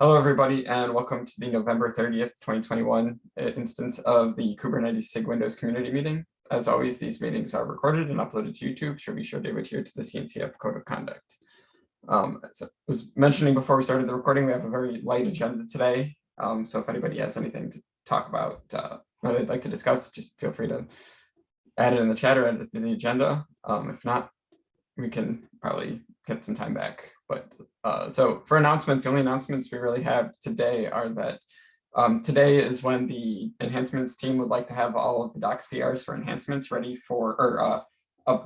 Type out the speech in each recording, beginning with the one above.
Hello, everybody, and welcome to the November 30th, 2021 instance of the Kubernetes SIG Windows community meeting. As always, these meetings are recorded and uploaded to YouTube, so be sure to adhere to the CNCF Code of Conduct. As I was mentioning before we started the recording, we have a very light agenda today. So if anybody has anything to talk about or they'd like to discuss, just feel free to add it in the chat or add it to the agenda. If not, we can probably get some time back. But so for announcements, the only announcements we really have today are that today is when the enhancements team would like to have all of the docs PRs for enhancements ready for, or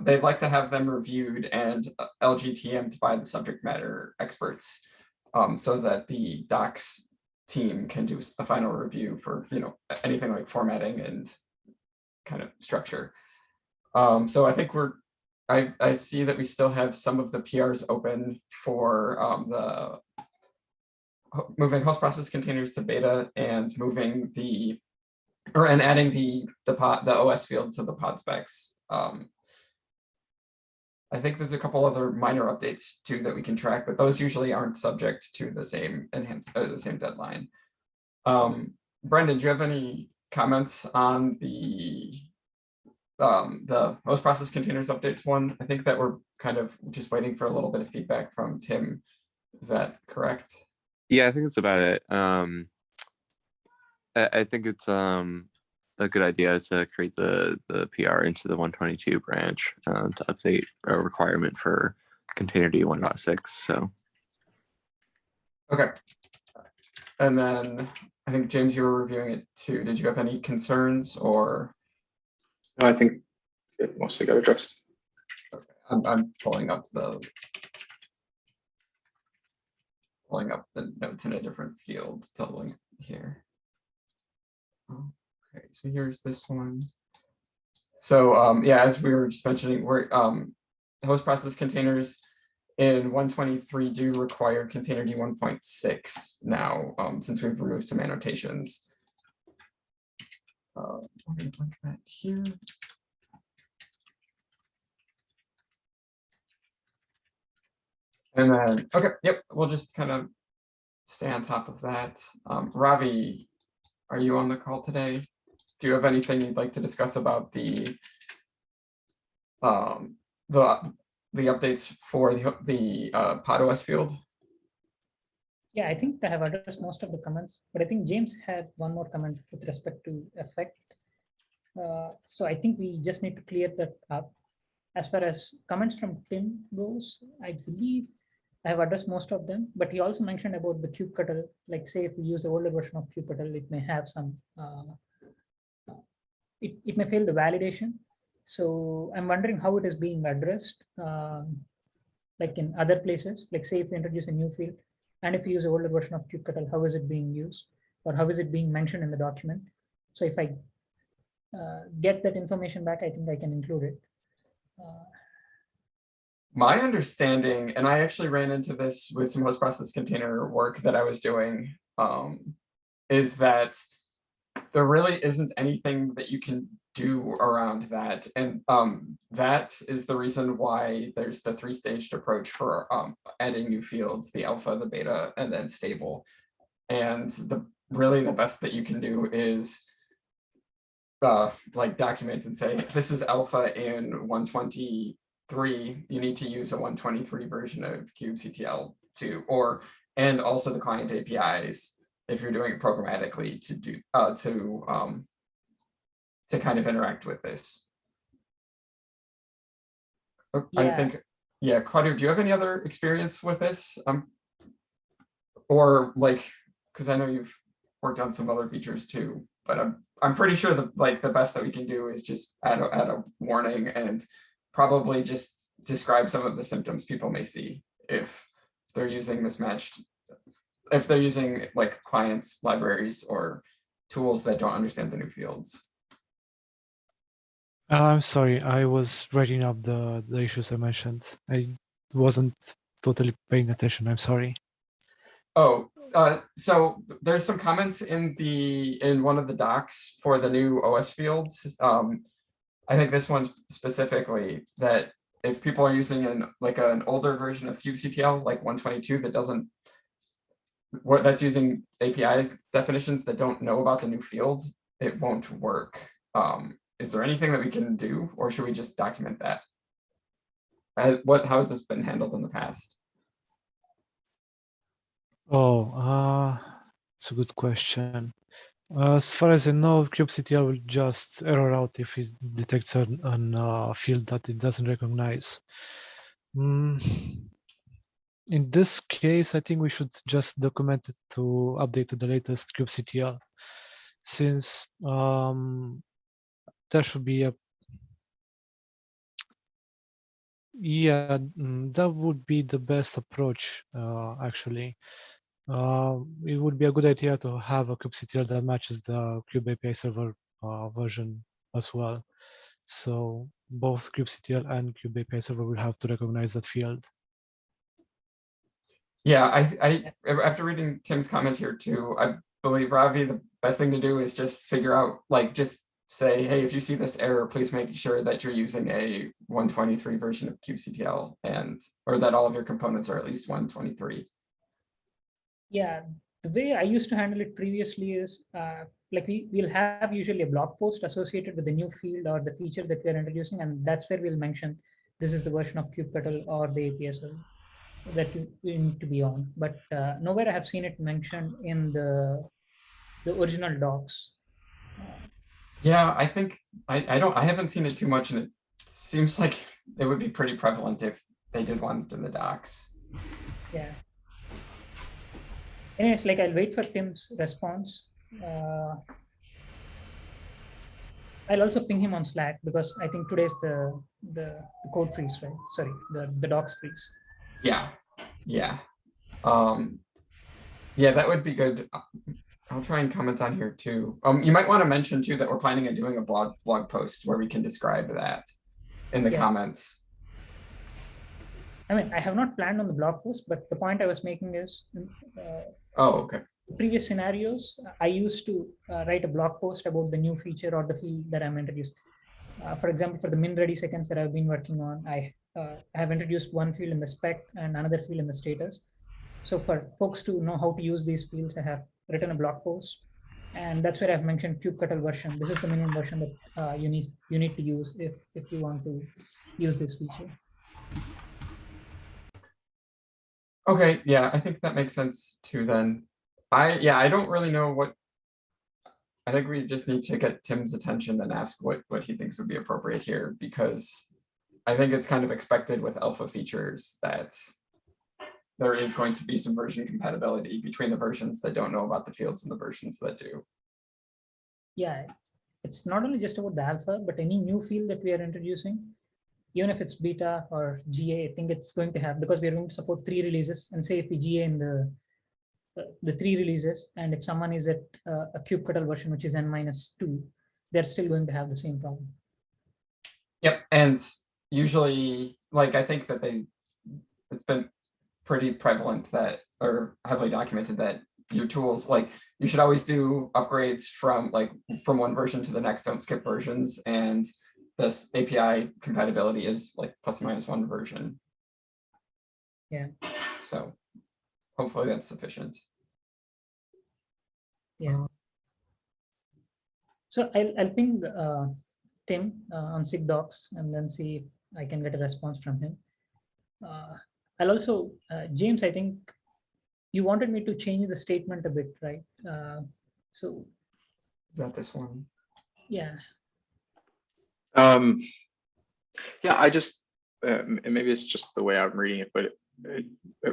they'd like to have them reviewed and LGTM'd by the subject matter experts, so that the docs team can do a final review for anything like formatting and kind of structure. So I think I see that we still have some of the PRs open for the moving host process containers to beta and moving and adding the OS field to the pod specs. I think there's a couple other minor updates too that we can track, but those usually aren't subject to the same deadline. Brendan, do you have any comments on the host process containers updates one? I think that we're kind of just waiting for a little bit of feedback from Tim. Is that correct? Yeah, I think that's about it. I think it's a good idea to create the PR into the 122 branch to update a requirement for Containerd 1.6. So okay. And then I think James, you were reviewing it too. Did you have any concerns or? No, I think it mostly got addressed. Okay. I'm pulling up the notes in a different field to link here. Okay, so here's this one. So yeah, as we were just mentioning, we're host process containers in 123 do require Containerd 1.6 now, since we've removed some annotations. I'm going to link that here. And then, okay, yep, we'll just kind of stay on top of that. Ravi, are you on the call today? Do you have anything you'd like to discuss about the updates for the PodOS field? Yeah, I think I have addressed most of the comments, but I think James had one more comment with respect to effect. So I think we just need to clear that up. As far as comments from Tim goes, I believe I have addressed most of them, but he also mentioned about the kubectl. Like say if we use the older version of kubectl, it may have some, it may fail the validation. So I'm wondering how it is being addressed, like in other places, like say if we introduce a new field, and if you use an older version of kubectl, how is it being used or how is it being mentioned in the document? So if I get that information back, I think I can include it. My understanding, and I actually ran into this with some host process container work that I was doing, is that there really isn't anything that you can do around that. And that is the reason why there's the three-staged approach for adding new fields, the alpha, the beta, and then stable. And really the best that you can do is like document and say, this is alpha in 123, you need to use a 123 version of kubectl and also the client APIs if you're doing it programmatically to do to kind of interact with this. Yeah. I think, yeah, Claudio, do you have any other experience with this? Or like, because I know you've worked on some other features too, but I'm pretty sure the best that we can do is just add a warning and probably just describe some of the symptoms people may see if they're using mismatched, if they're using like clients, libraries, or tools that don't understand the new fields. I'm sorry, I was writing up the issues I mentioned. I wasn't totally paying attention. I'm sorry. Oh, so there's some comments in one of the docs for the new OS fields. I think this one's specifically that if people are using an older version of kubectl, like 122, that doesn't that's using APIs definitions that don't know about the new fields, it won't work. Is there anything that we can do, or should we just document that? How has this been handled in the past? Oh, it's a good question. As far as I know, kubectl will just error out if it detects a field that it doesn't recognize. In this case, I think we should just document it to update to the latest kubectl, since there should be a that would be the best approach actually. It would be a good idea to have a kubectl that matches the Kube API server version as well. So both kubectl and Kube API server will have to recognize that field. Yeah, I after reading Tim's comment here too, I believe, Ravi, the best thing to do is just figure out, like, just say, hey, if you see this error, please make sure that you're using a 123 version of kubectl, or that all of your components are at least 123. Yeah, the way I used to handle it previously is like we'll have usually a blog post associated with the new field or the feature that we're introducing, and that's where we'll mention this is the version of kubectl or the API server that you need to be on. But nowhere I have seen it mentioned in the original docs. Yeah, I think I haven't seen it too much, and it seems like it would be pretty prevalent if they did want it in the docs. Yeah. Anyways, like I'll wait for Tim's response. I'll also ping him on Slack because I think today's the code freeze, right? Sorry, the docs freeze. Yeah, yeah. Yeah, that would be good. I'll try and comment on here too. You might want to mention too that we're planning on doing a blog post where we can describe that in the comments. I mean, I have not planned on the blog post, but the point I was making is, oh, okay. Previous scenarios, I used to write a blog post about the new feature or the field that I'm introduced. For example, for the min ready seconds that I've been working on, I have introduced one field in the spec and another field in the status. So for folks to know how to use these fields, I have written a blog post, and that's where I've mentioned kubectl version. This is the minimum version that you need to use if you want to use this feature. Okay, yeah, I think that makes sense too then. I don't really know what, I think we just need to get Tim's attention and ask what he thinks would be appropriate here, because I think it's kind of expected with alpha features that there is going to be some version compatibility between the versions that don't know about the fields and the versions that do. Yeah, it's not only just about the alpha, but any new field that we are introducing, even if it's beta or GA, I think it's going to have, because we're going to support 3 releases, and say if we GA in the 3 releases, and if someone is at a kubectl version, which is n-2, they're still going to have the same problem. Yep, and usually, like, I think that it's been pretty prevalent that, or heavily documented that your tools, like, you should always do upgrades from one version to the next, don't skip versions, and this API compatibility is like ±1 version. Yeah. So hopefully that's sufficient. Yeah. So I'll ping Tim on SIG docs and then see if I can get a response from him. I'll also, James, I think you wanted me to change the statement a bit, right? So is that this one? Yeah. Yeah, I just, maybe it's just the way I'm reading it, but it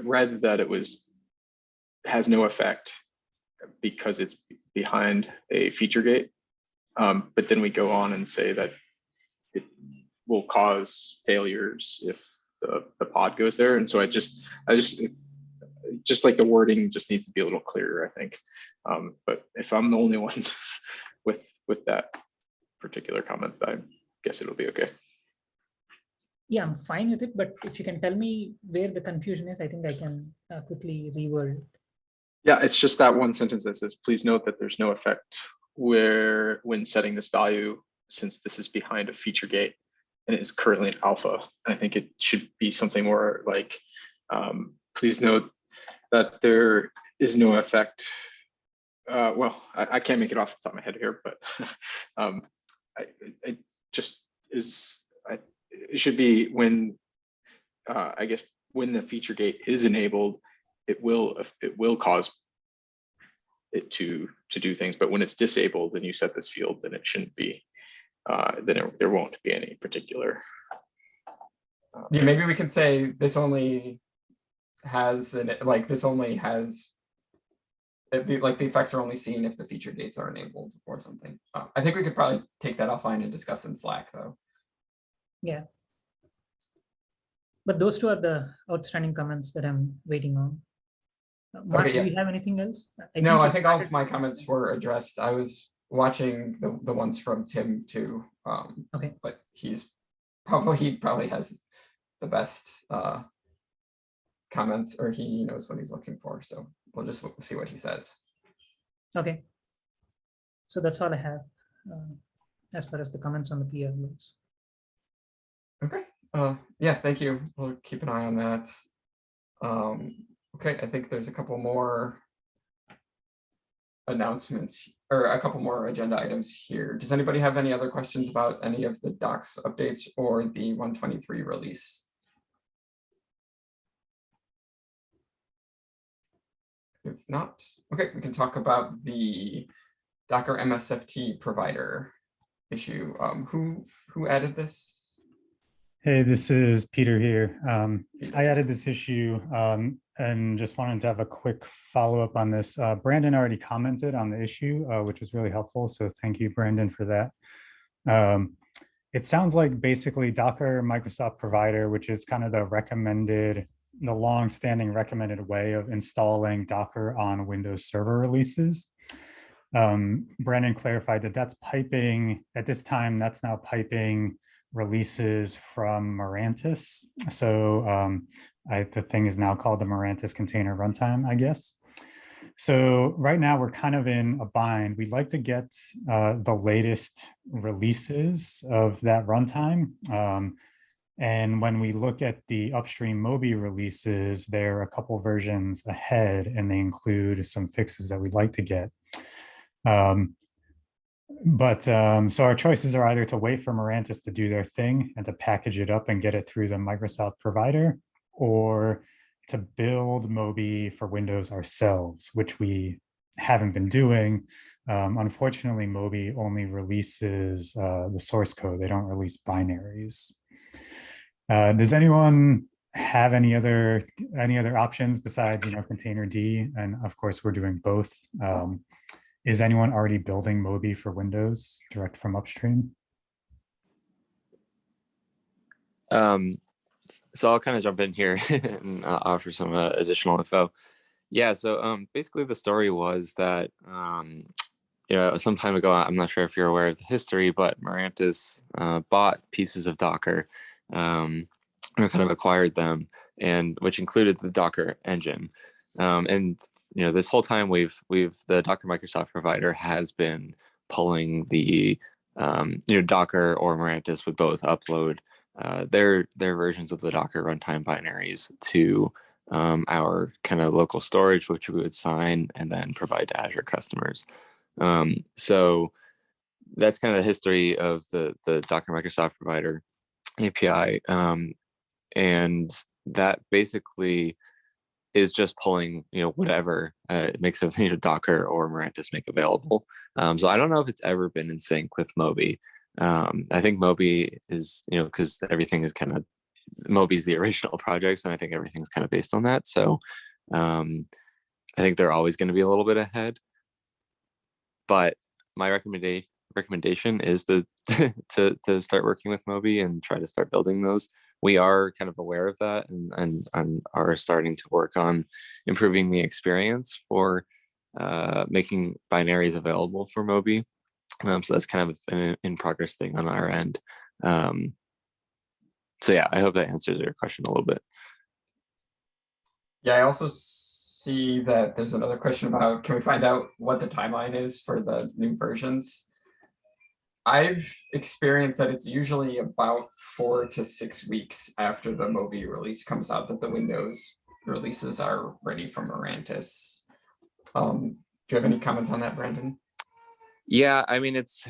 read that it has no effect because it's behind a feature gate. But then we go on and say that it will cause failures if the pod goes there. And so I just like the wording just needs to be a little clearer, I think. But if I'm the only one with that particular comment, I guess it'll be okay. Yeah, I'm fine with it, but if you can tell me where the confusion is, I think I can quickly reword it. Yeah, it's just that one sentence that says, please note that there's no effect when setting this value, since this is behind a feature gate and it is currently an alpha. And I think it should be something more like, please note that there is no effect. Well, I can't make it off the top of my head here, but it just is. It should be when I guess when the feature gate is enabled, it will cause it to do things. But when it's disabled and you set this field, then it shouldn't be. There won't be any particular. Yeah, maybe we can say this only has this only has like the effects are only seen if the feature gates are enabled or something. I think we could probably take that offline and discuss in Slack though. Yeah. But those two are the outstanding comments that I'm waiting on. Mark, Okay, yeah. do you have anything else? I think all of my comments were addressed. I was watching the ones from Tim too. Okay. But he probably has the best comments, or he knows what he's looking for. So we'll just see what he says. Okay. So that's all I have as far as the comments on the PR goes. Okay. Yeah, thank you. We'll keep an eye on that. Okay, I think there's a couple more announcements or a couple more agenda items here. Does anybody have any other questions about any of the docs updates or the 123 release? If not, okay, we can talk about the Docker MSFT provider issue. Who added this? Hey, this is Peter here. I added this issue and just wanted to have a quick follow-up on this. Brandon already commented on the issue, which was really helpful. So thank you, Brandon, for that. It sounds like basically Docker Microsoft provider, which is kind of the long-standing recommended way of installing Docker on Windows Server releases. Brandon clarified that that's piping, at this time, that's now piping releases from Mirantis. So the thing is now called the Mirantis Container Runtime, I guess. So right now we're kind of in a bind. We'd like to get the latest releases of that runtime. And when we look at the upstream Moby releases, they're a couple versions ahead, and they include some fixes that we'd like to get. So our choices are either to wait for Mirantis to do their thing and to package it up and get it through the Microsoft provider, or to build Moby for Windows ourselves, which we haven't been doing. Unfortunately, Moby only releases the source code. They don't release binaries. Does anyone have any other options besides Containerd? And of course, we're doing both. Is anyone already building Moby for Windows direct from upstream? So I'll kind of jump in here and offer some additional info. Yeah, so basically the story was that some time ago, I'm not sure if you're aware of the history, but Mirantis bought pieces of Docker, or kind of acquired them, and which included the Docker engine. And this whole time the Docker Microsoft provider has been pulling the Docker or Mirantis would both upload their versions of the Docker runtime binaries to our kind of local storage, which we would sign and then provide to Azure customers. So that's kind of the history of the Docker Microsoft provider API, and that basically is just pulling whatever makes of Docker or Mirantis make available. So I don't know if it's ever been in sync with Moby. I think Moby is because everything is kind of Moby's the original project, and I think everything's kind of based on that. So I think they're always going to be a little bit ahead. But my recommendation is to start working with Moby and try to start building those. We are kind of aware of that and are starting to work on improving the experience for making binaries available for Moby. So that's kind of an in-progress thing on our end. So yeah, I hope that answers your question a little bit. Yeah, I also see that there's another question about, can we find out what the timeline is for the new versions? I've experienced that it's usually about 4 to 6 weeks after the Moby release comes out that the Windows releases are ready for Mirantis. Do you have any comments on that, Brandon? Yeah, I mean, it's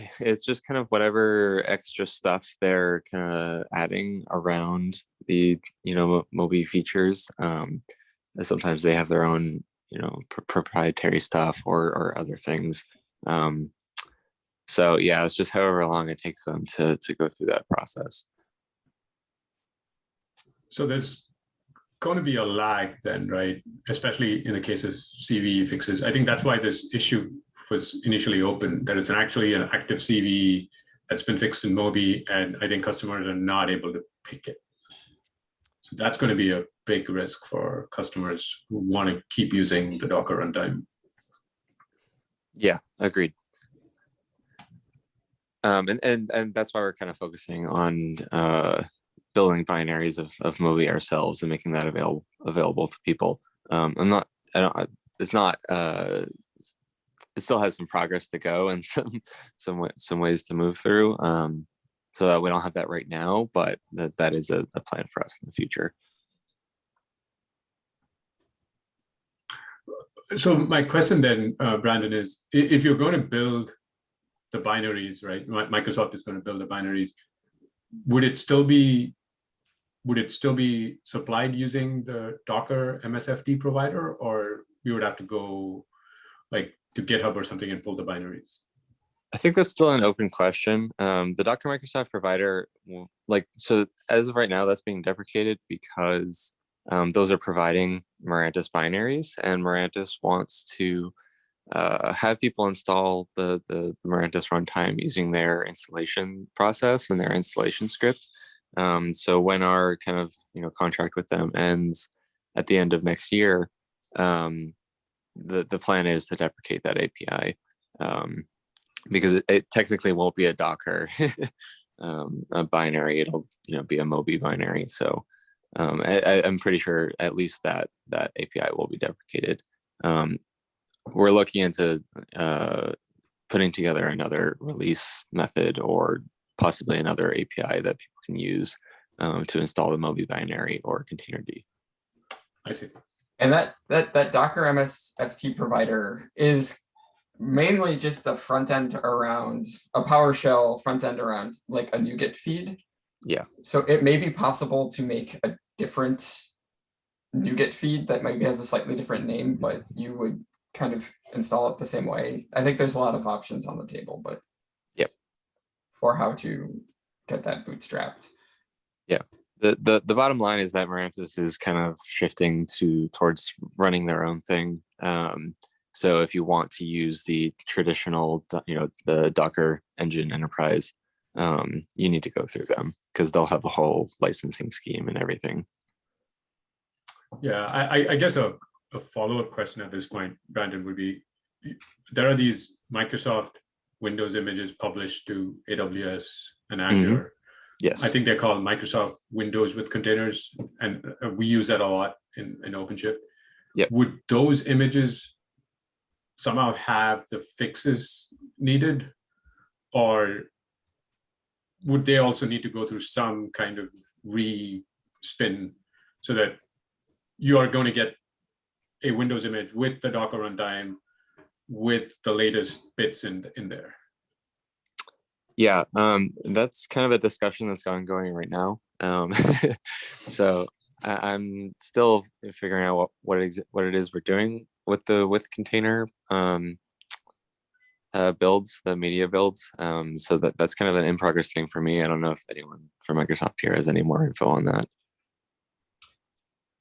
just kind of whatever extra stuff they're kind of adding around the, Mobi features. Sometimes they have their own, proprietary stuff or other things. So yeah, it's just however long it takes them to go through that process. So there's going to be a lag then, right? Especially in the case of CVE fixes. I think that's why this issue was initially open, that it's actually an active CVE that's been fixed in Mobi, and I think customers are not able to pick it. So that's going to be a big risk for customers who want to keep using the Docker runtime. Yeah, agreed. And that's why we're kind of focusing on building binaries of Mobi ourselves and making that available to people. It still has some progress to go and some ways to move through. So that we don't have that right now, but that is a plan for us in the future. So my question then, Brandon, is if you're going to build the binaries, right? Microsoft is going to build the binaries. Would it still be supplied using the Docker MSFT provider, or you would have to go like to GitHub or something and pull the binaries? I think that's still an open question. The Docker Microsoft provider, so as of right now, that's being deprecated because those are providing Mirantis binaries, and Mirantis wants to have people install the Mirantis runtime using their installation process and their installation script. So when our kind of contract with them ends at the end of next year, the plan is to deprecate that API, because it technically won't be a Docker a binary. It'll be a Mobi binary. So I'm pretty sure at least that API will be deprecated. We're looking into putting together another release method or possibly another API that people can use to install the Mobi binary or containerd. I see. And that Docker MSFT provider is mainly just the front end around a PowerShell front end around like a NuGet feed. Yeah. So it may be possible to make a different NuGet feed that maybe has a slightly different name, but you would kind of install it the same way. I think there's a lot of options on the table, but yep, for how to get that bootstrapped. Yeah. The bottom line is that Mirantis is kind of shifting towards running their own thing. So if you want to use the traditional, the Docker Engine Enterprise, you need to go through them because they'll have a whole licensing scheme and everything. Yeah, I guess a follow-up question at this point, Brandon, would be, there are these Microsoft Windows images published to AWS and Azure. Mm-hmm. Yes. I think they're called Microsoft Windows with containers, and we use that a lot in OpenShift. Yep. Would those images somehow have the fixes needed, or would they also need to go through some kind of re-spin so that you are going to get a Windows image with the Docker runtime with the latest bits in there? Yeah, that's kind of a discussion that's going right now. So I'm still figuring out what it is we're doing with container builds, the media builds. So that's kind of an in progress thing for me. I don't know if anyone from Microsoft here has any more info on that.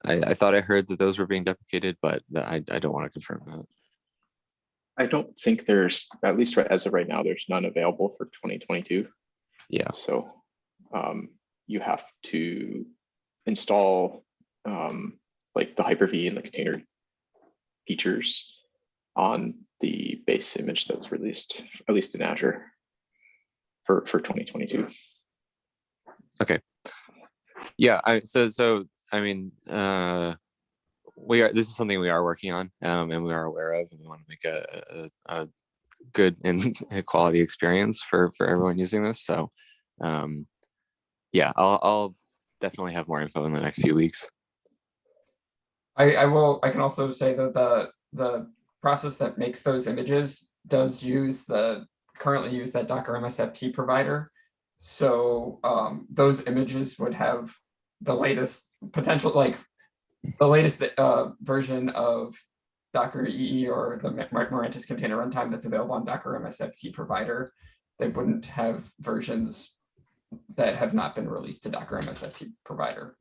I thought I heard that those were being deprecated, but I don't want to confirm that. I don't think there's, at least as of right now, there's none available for 2022. Yeah. So you have to install like the Hyper-V and the container features on the base image that's released, at least in Azure, for 2022. Okay. Yeah. So I mean, this is something we are working on, and we are aware of, and we want to make a good and quality experience for everyone using this. So yeah, I'll definitely have more info in the next few weeks. I can also say that the process that makes those images does currently use that Docker MSFT provider. So those images would have the latest potential, like the latest version of Docker EE or the Mirantis container runtime that's available on Docker MSFT provider. They wouldn't have versions that have not been released to Docker MSFT provider.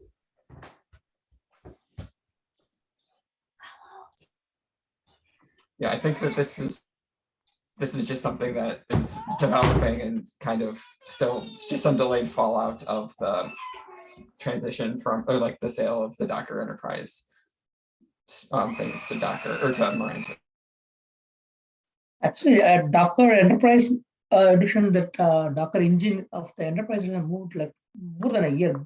Yeah, I think that this is just something that is developing and kind of still just some delayed fallout of the transition from, or like the sale of the Docker Enterprise things to Docker or to Mirantis. Actually, at Docker Enterprise edition, that Docker engine of the enterprise has moved like more than a year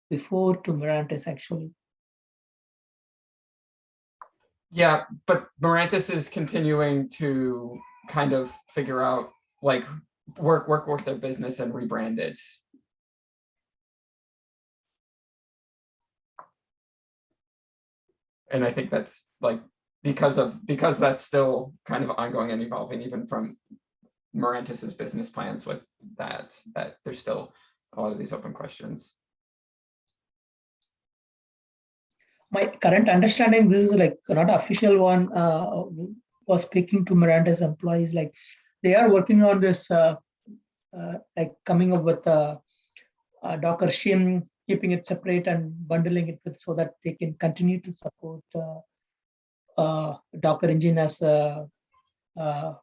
before to Mirantis actually. Yeah, but Mirantis is continuing to kind of figure out, like, work with their business and rebrand it. And I think that's like because that's still kind of ongoing and evolving, even from Mirantis's business plans with that there's still a lot of these open questions. My current understanding, this is like not an official one, was speaking to Mirantis employees, like they are working on this, like coming up with a Docker shim, keeping it separate and bundling it with so that they can continue to support Docker engine as a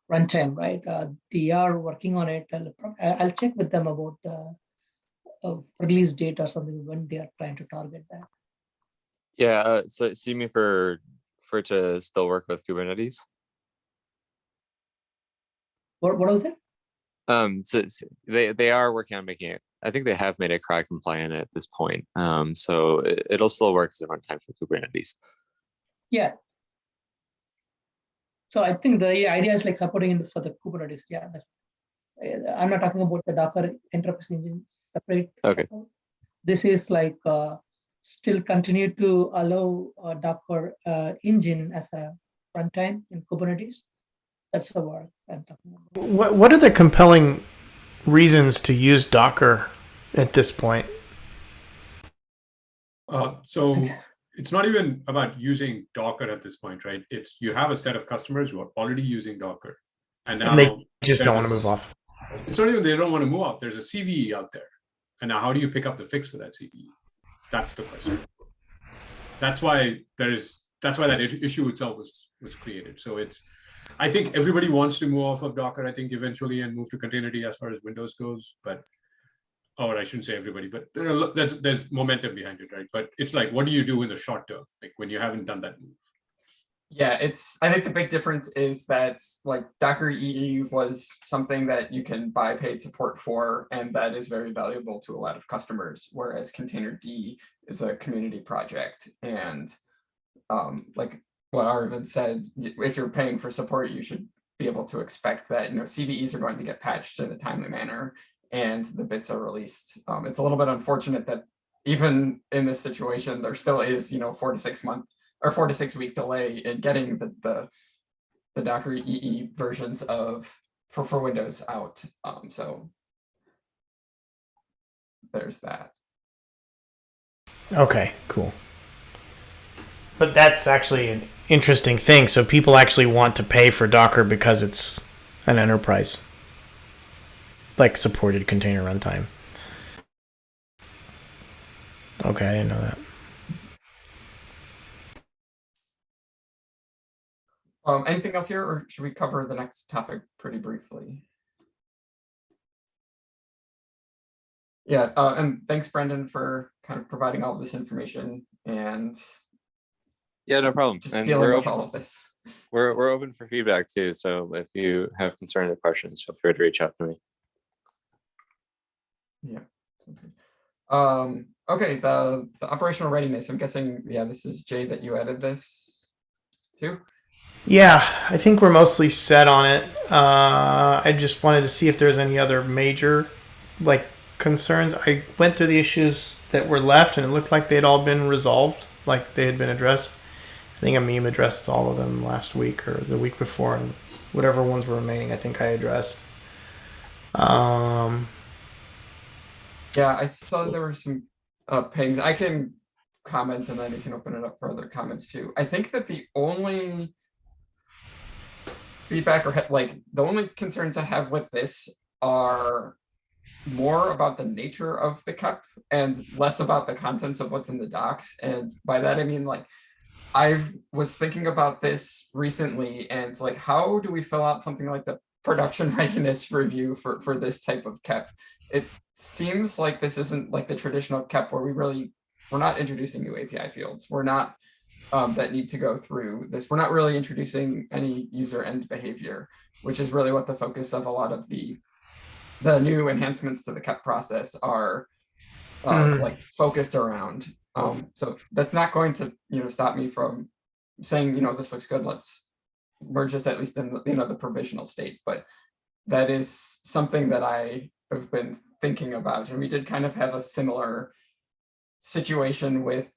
runtime, right? They are working on it. I'll check with them about a release date or something when they are trying to target that. Yeah, so you mean for it to still work with Kubernetes? What was it? So they are working on making it. I think they have made it CRI compliant at this point. So it'll still work as a runtime for Kubernetes. Yeah. So I think the idea is like supporting for the Kubernetes. Yeah, I'm not talking about the Docker Enterprise engine separate. Okay. This is like still continue to allow Docker engine as a runtime in Kubernetes. That's the work I'm talking about. What are the compelling reasons to use Docker at this point? So it's not even about using Docker at this point, right? It's you have a set of customers who are already using Docker, and now they just don't want to move off. It's not even they don't want to move off. There's a CVE out there, and now how do you pick up the fix for that CVE? That's the question. That's why that issue itself was created. So I think everybody wants to move off of Docker, I think, eventually, and move to containerd as far as Windows goes. But, or I shouldn't say everybody, but there's momentum behind it, right? But it's like, what do you do in the short term, like when you haven't done that move? Yeah, I think the big difference is that like Docker EE was something that you can buy paid support for, and that is very valuable to a lot of customers, whereas containerd is a community project. And like what Arvind said, if you're paying for support, you should be able to expect that, CVEs are going to get patched in a timely manner and the bits are released. It's a little bit unfortunate that even in this situation, there still is, 4 to 6 month or 4 to 6 week delay in getting the Docker EE versions for Windows out. So there's that. Okay, cool. But that's actually an interesting thing. So people actually want to pay for Docker because it's an enterprise, like supported container runtime. Okay, I didn't know that. Anything else here, or should we cover the next topic pretty briefly? Yeah, and thanks, Brendan, for kind of providing all of this information and yeah, no problem. Just and dealing we're with open, all of this. We're open for feedback too. So if you have concerns or questions, feel free to reach out to me. Yeah, sounds good. Okay, the operational readiness. I'm guessing, yeah, this is Jay that you added this too. Yeah, I think we're mostly set on it. I just wanted to see if there's any other major concerns. I went through the issues that were left and it looked like they'd all been resolved, like they had been addressed. I think a meme addressed all of them last week or the week before, and whatever ones were remaining, I think I addressed. Yeah, I saw there were some pings. I can comment and then you can open it up for other comments too. I think that the only feedback or the only concerns I have with this are more about the nature of the KEP and less about the contents of what's in the docs. And by that, I mean, like, I was thinking about this recently and like, how do we fill out something like the production readiness review for this type of KEP? It seems like this isn't like the traditional KEP where we're not introducing new API fields. We're not that need to go through this. We're not really introducing any user end behavior, which is really what the focus of a lot of the new enhancements to the KEP process are like focused around. So that's not going to, stop me from saying, this looks good. Let's merge this at least in the provisional state. But that is something that I have been thinking about. And we did kind of have a similar situation with,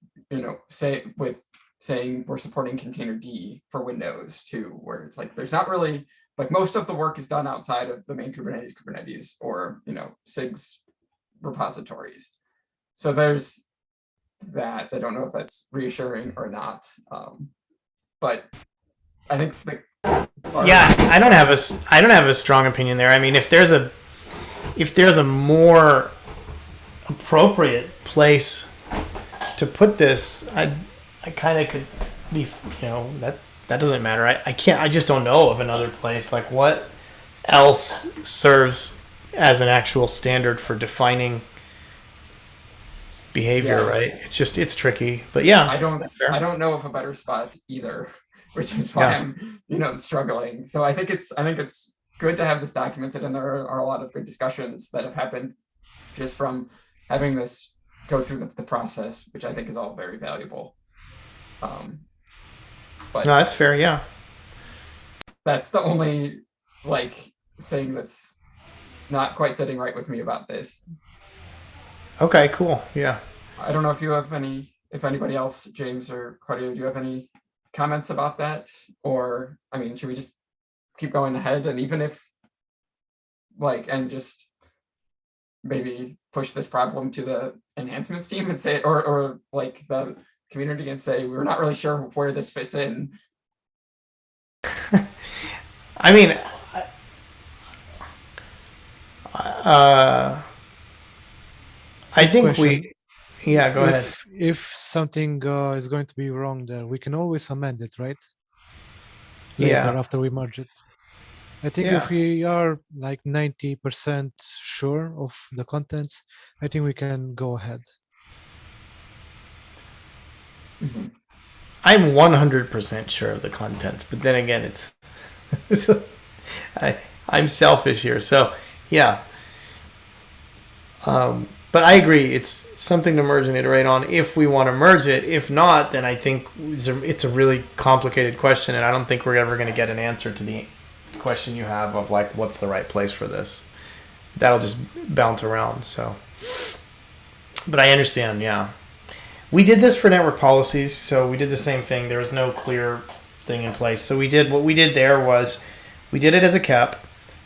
saying we're supporting container D for Windows too, where it's like, there's not really, like, most of the work is done outside of the main Kubernetes or, SIG's repositories. So there's that. I don't know if that's reassuring or not. But I think I don't have a strong opinion there. I mean, if there's a more appropriate place to put this, I kind of could be, that doesn't matter. I just don't know of another place. Like, what else serves as an actual standard for defining behavior, right? It's tricky, but yeah. I don't know of a better spot either, which is why I'm, struggling. So I think it's good to have this documented, and there are a lot of good discussions that have happened just from having this go through the process, which I think is all very valuable. But no, that's fair. Yeah. That's the only thing that's not quite sitting right with me about this. Okay, cool. Yeah. I don't know if you have if anybody else, James or Claudio, do you have any comments about that? Or, I mean, should we just keep going ahead, and even if and just maybe push this problem to the enhancements team and say, or the community and say, we're not really sure where this fits in? I mean, I think go ahead. If something is going to be wrong there, we can always amend it, right? Yeah. After we merge it. I think if we are like 90% sure of the contents, I think we can go ahead. Mm-hmm. I'm 100% sure of the contents, but then again, I'm selfish here, so yeah. But I agree, it's something to merge and iterate on if we want to merge it. If not, then I think it's a really complicated question, and I don't think we're ever going to get an answer to the question you have of what's the right place for this. That'll just bounce around. So, but I understand. Yeah, we did this for network policies, so we did the same thing. There was no clear thing in place, so what we did there was we did it as a KEP.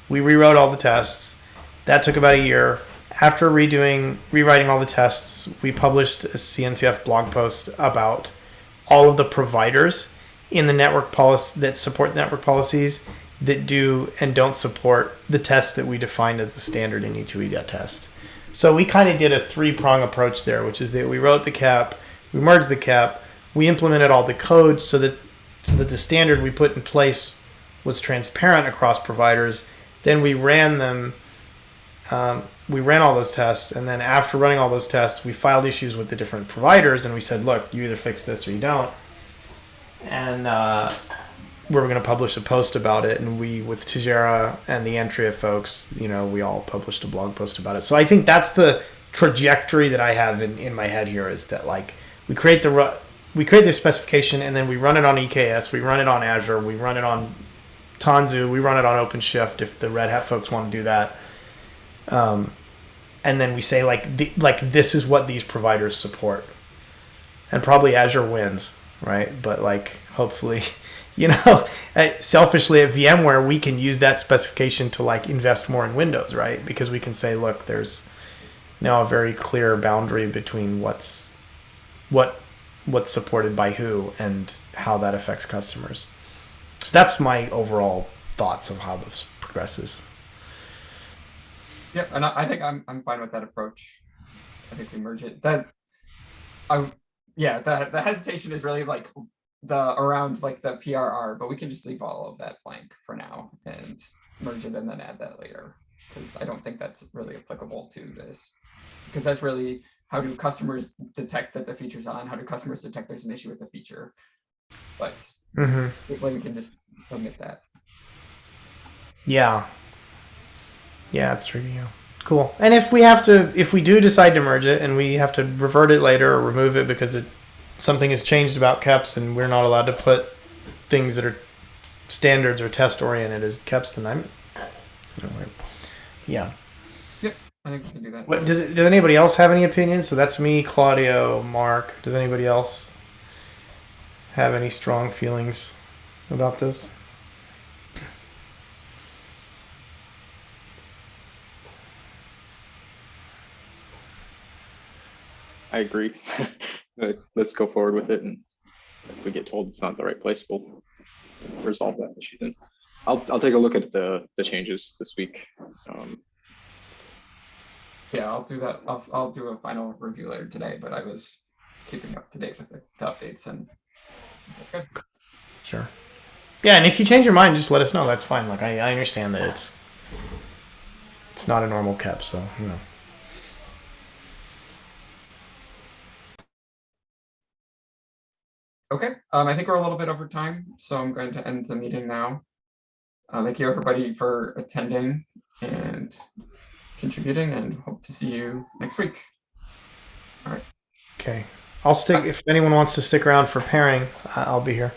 We rewrote all the tests. That took about a year. After rewriting all the tests, we published a CNCF blog post about all of the providers in the network policy that support network policies that do and don't support the tests that we defined as the standard in E2E test. So we kind of did a three-prong approach there, which is that we wrote the KEP, we merged the KEP, we implemented all the code so that the standard we put in place was transparent across providers. Then we ran them. We ran all those tests, and then after running all those tests, we filed issues with the different providers, and we said, look, you either fix this or you don't. And we were going to publish a post about it, and we, with Tejera and the Entria folks, we all published a blog post about it. So I think that's the trajectory that I have in my head here, is that we create the specification, and then we run it on EKS, we run it on Azure, we run it on Tanzu, we run it on OpenShift if the Red Hat folks want to do that. And then we say this is what these providers support, and probably Azure wins. right? But like, hopefully, you know, selfishly at VMware, we can use that specification to like invest more in Windows, right? Because we can say, look, there's now a very clear boundary between what's supported by who and how that affects customers. So that's my overall thoughts of how this progresses. Yep, and I think I'm fine with that approach. I think we merge it. Yeah, the hesitation is really like around like the PRR, but we can just leave all of that blank for now and merge it and then add that later, because I don't think that's really applicable to this, because that's really how do customers detect that the feature's on? How do customers detect there's an issue with the feature? But we can just omit that. Yeah, it's tricky. Yeah. Cool. And if we do decide to merge it and we have to revert it later or remove it because something has changed about KEPs and we're not allowed to put things that are standards or test oriented as KEPs, then yeah. Yep, I think we can do that. What does anybody else have any opinions? So that's me, Claudio, Mark. Does anybody else have any strong feelings about this? I agree. Let's go forward with it, and if we get told it's not the right place, we'll resolve that issue then. I'll take a look at the changes this week. Yeah, I'll do that. I'll do a final review later today, but I was keeping up to date with the updates, and that's good. Sure. Yeah, and if you change your mind, just let us know. That's fine. Like I understand that it's not a normal KEP, so you know. Okay, I think we're a little bit over time, so I'm going to end the meeting now. Thank you everybody for attending and contributing, and hope to see you next week. All right. Okay. I'll stick, if anyone wants to stick around for pairing, I'll be here.